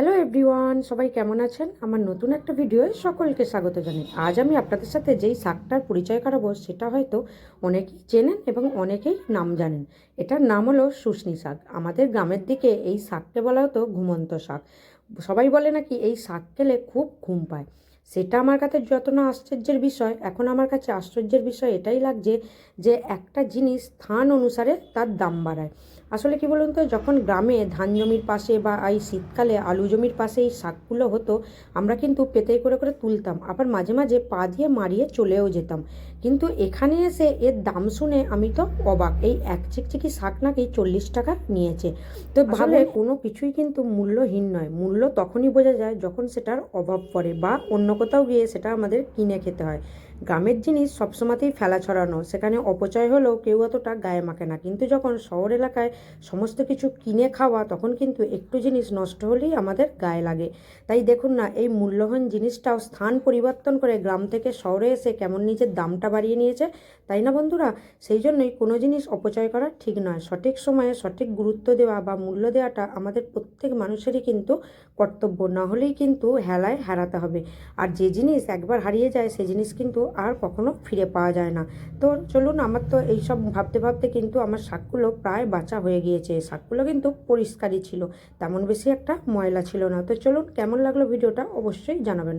Hello everyone, সবাই কেমন আছেন? আমার নতুন একটা ভিডিওয়ে সকলকে স্বাগত জানাই। আজ আমি আপনাদের সাথে যেই শাকটার পরিচয় করাবো সেটা হয়তো অনেকেই চেনেন এবং অনেকেই নাম জানেন। এটার নাম হলো শুশনি শাক। আমাদের গ্রামের দিকে এই শাককে বলা হতো ঘুমন্ত শাক। সবাই বলে নাকি এই শাক খেলে খুব ঘুম পায়। সেটা আমার কাছে যত না আশ্চর্যের বিষয়, এখন আমার কাছে আশ্চর্যের বিষয় এটাই লাগছে যে একটা জিনিস স্থান অনুসারে তার দাম বাড়ায়। আসলে কি বলুন তো, যখন গ্রামে ধান জমির পাশে বা এই শীতকালে আলু জমির পাশে এই শাকগুলো হতো, আমরা কিন্তু পেতে করে করে তুলতাম, আবার মাঝে মাঝে পা দিয়ে মারিয়ে চলেও যেতাম। কিন্তু এখানে এসে এর দাম শুনে আমি তো অবাক। এই এক চিকচিকি শাক নাকি 40 টাকা নিয়েছে। তো ভাবে কোনো কিছুই কিন্তু মূল্যহীন নয়। মূল্য তখনই বোঝা যায় যখন সেটার অভাব পড়ে বা অন্য কোথাও গিয়ে সেটা আমাদের কিনে খেতে হয়। গ্রামের জিনিস সবসময়তেই ফেলা ছড়ানো, সেখানে অপচয় হলেও কেউ অতটা গায়ে মাখে না। কিন্তু যখন শহর এলাকায় সমস্ত কিছু কিনে খাওয়া, তখন কিন্তু একটু জিনিস নষ্ট হলেই আমাদের গায়ে লাগে। তাই দেখুন না, এই মূল্যবান জিনিসটাও স্থান পরিবর্তন করে গ্রাম থেকে শহরে এসে কেমন নিজের দামটা বাড়িয়ে নিয়েছে, তাই না বন্ধুরা? সেই জন্যই কোনো জিনিস অপচয় করা ঠিক নয়। সঠিক সময়ে সঠিক গুরুত্ব দেওয়া বা মূল্য দেওয়াটা আমাদের প্রত্যেক মানুষেরই কিন্তু কর্তব্য। না হলেই কিন্তু হেলায় হারাতে হবে। আর যে জিনিস একবার হারিয়ে যায় সেই জিনিস কিন্তু আর কখনো ফিরে পাওয়া যায় না। তো চলুন, আমার তো এইসব ভাবতে ভাবতে কিন্তু আমার শাকগুলো প্রায় বাঁচা হয়ে গিয়েছে। শাকগুলো কিন্তু পরিষ্কারই ছিল, তেমন বেশি একটা ময়লা ছিল না। তো চলুন, কেমন লাগলো ভিডিওটা অবশ্যই জানাবেন।